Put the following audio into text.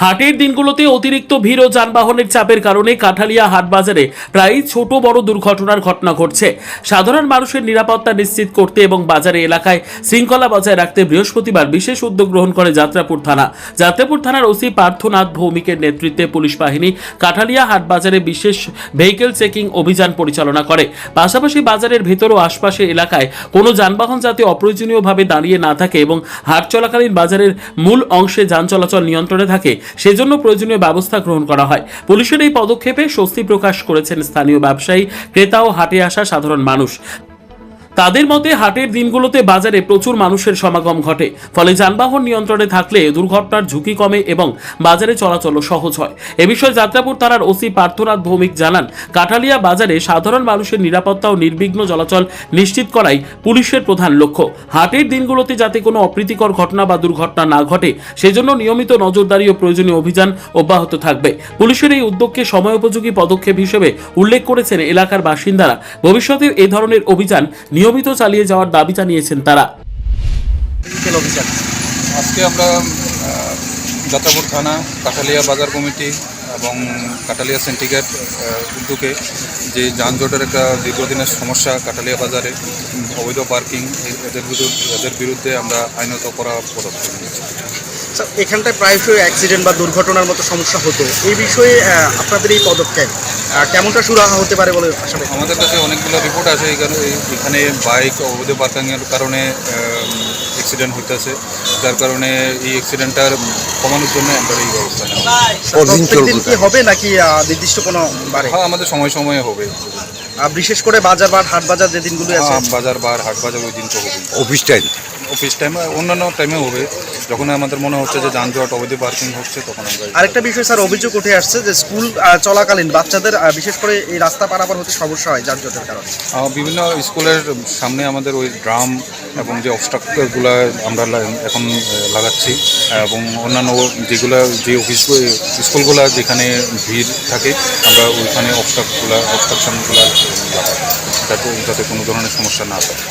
হাটের দিনগুলোতে অতিরিক্ত ভিড় ও যানবাহনের চাপের কারণে কাঠালিয়া হাট বাজারে প্রায় ছোট বড় দুর্ঘটনার ঘটনা ঘটছে। সাধারণ মানুষের নিরাপত্তা নিশ্চিত করতে এবং বাজারে এলাকায় শৃঙ্খলা বজায় রাখতে বৃহস্পতিবার বিশেষ উদ্যোগ গ্রহণ করে যাত্রাপুর থানা। যাত্রাপুর থানার ওসি পার্থনাথ ভৌমিকের নেতৃত্বে পুলিশ বাহিনী কাঠালিয়া হাট বাজারে বিশেষ ভেহিকেল চেকিং অভিযান পরিচালনা করে। পাশাপাশি বাজারের ভেতর ও আশপাশের এলাকায় কোনো যানবাহন যাতে অপ্রয়োজনীয়ভাবে দাঁড়িয়ে না থাকে এবং হাট চলাকালীন বাজারের মূল অংশে যান চলাচল নিয়ন্ত্রণে থাকে সেজন্য প্রয়োজনীয় ব্যবস্থা গ্রহণ করা হয়। পুলিশের এই পদক্ষেপে স্বস্তি প্রকাশ করেছেন স্থানীয় ব্যবসায়ী, ক্রেতা ও হাটে আসা সাধারণ মানুষ। তাদের মতে হাটের দিনগুলোতে বাজারে প্রচুর মানুষের সমাগম ঘটে, ফলে যানবাহন নিয়ন্ত্রণে থাকলে দুর্ঘটনার ঝুঁকি কমে এবং বাজারে চলাচলও সহজ হয়। এ বিষয়ে যাত্রাপুর থানার ওসি পার্থনাথ ভৌমিক জানান, কাঠালিয়া বাজারে সাধারণ মানুষের নিরাপত্তা ও নির্বিঘ্ন চলাচল নিশ্চিত করাই পুলিশের প্রধান লক্ষ্য। হাটের দিনগুলোতে যাতে কোনো অপ্রীতিকর ঘটনা বা দুর্ঘটনা না ঘটে সেজন্য নিয়মিত নজরদারি ও প্রয়োজনীয় অভিযান অব্যাহত থাকবে। পুলিশের এই উদ্যোগকে সময়োপযোগী পদক্ষেপ হিসেবে উল্লেখ করেছেন এলাকার বাসিন্দারা। ভবিষ্যতে এই ধরনের অভিযান নিয়মিত চালিয়ে যাওয়ার দাবি জানিয়েছেন তারা। আজকে আমরা যাত্রাপুর থানা, কাঠালিয়া বাজার কমিটি এবং কাঠালিয়া সিন্ডিকেট উদ্যোগে যে যানজটের একটা দীর্ঘদিনের সমস্যা কাঠালিয়া বাজারে অবৈধ পার্কিং, এদের বিরুদ্ধে আমরা আইনত করা পদক্ষেপ নিয়েছি। এখানটায় প্রায়শই অ্যাক্সিডেন্ট বা দুর্ঘটনার মতো সমস্যা হতো, এই বিষয়ে আপনাদের এই পদক্ষেপ কেমনটা সুরাহা হতে পারে বলে আশা করি? আমাদের কাছে অনেকগুলো রিপোর্ট আছে এখানে বাইক অবৈধ পার্কিংয়ের কারণে অ্যাক্সিডেন্ট হইতেছে, যার কারণে এই অ্যাক্সিডেন্টটার কমানোর জন্য আমরা এই ব্যবস্থা নেওয়া। হবে নাকি নির্দিষ্ট কোনো বারে? হ্যাঁ, আমাদের সময় সময়ে হবে, বিশেষ করে বাজার বার হাট বাজার যে দিনগুলো আছে। বাজার বার হাট বাজার ওই দিন তো হবে। অফিস টাইম অন্যান্য টাইমে হবে, যখন আমাদের মনে হচ্ছে যে যানজট অবৈধ পার্কিং হচ্ছে তখন আমরা। আরেকটা বিষয় স্যার, অভিযোগ উঠে আসছে যে স্কুল চলাকালীন বাচ্চাদের বিশেষ করে এই রাস্তা পারাপার হতে সমস্যা হয় যানজটের কারণে। বিভিন্ন স্কুলের সামনে আমাদের ওই ড্রাম এবং যে অবস্ট্রাকচারগুলো আমরা এখন লাগাচ্ছি এবং অন্যান্য যেগুলো যে স্কুলগুলো যেখানে ভিড় থাকে আমরা ওইখানে অবস্ট্রাকশনগুলো লাগাই, যাতে কোনো ধরনের সমস্যা না থাকে।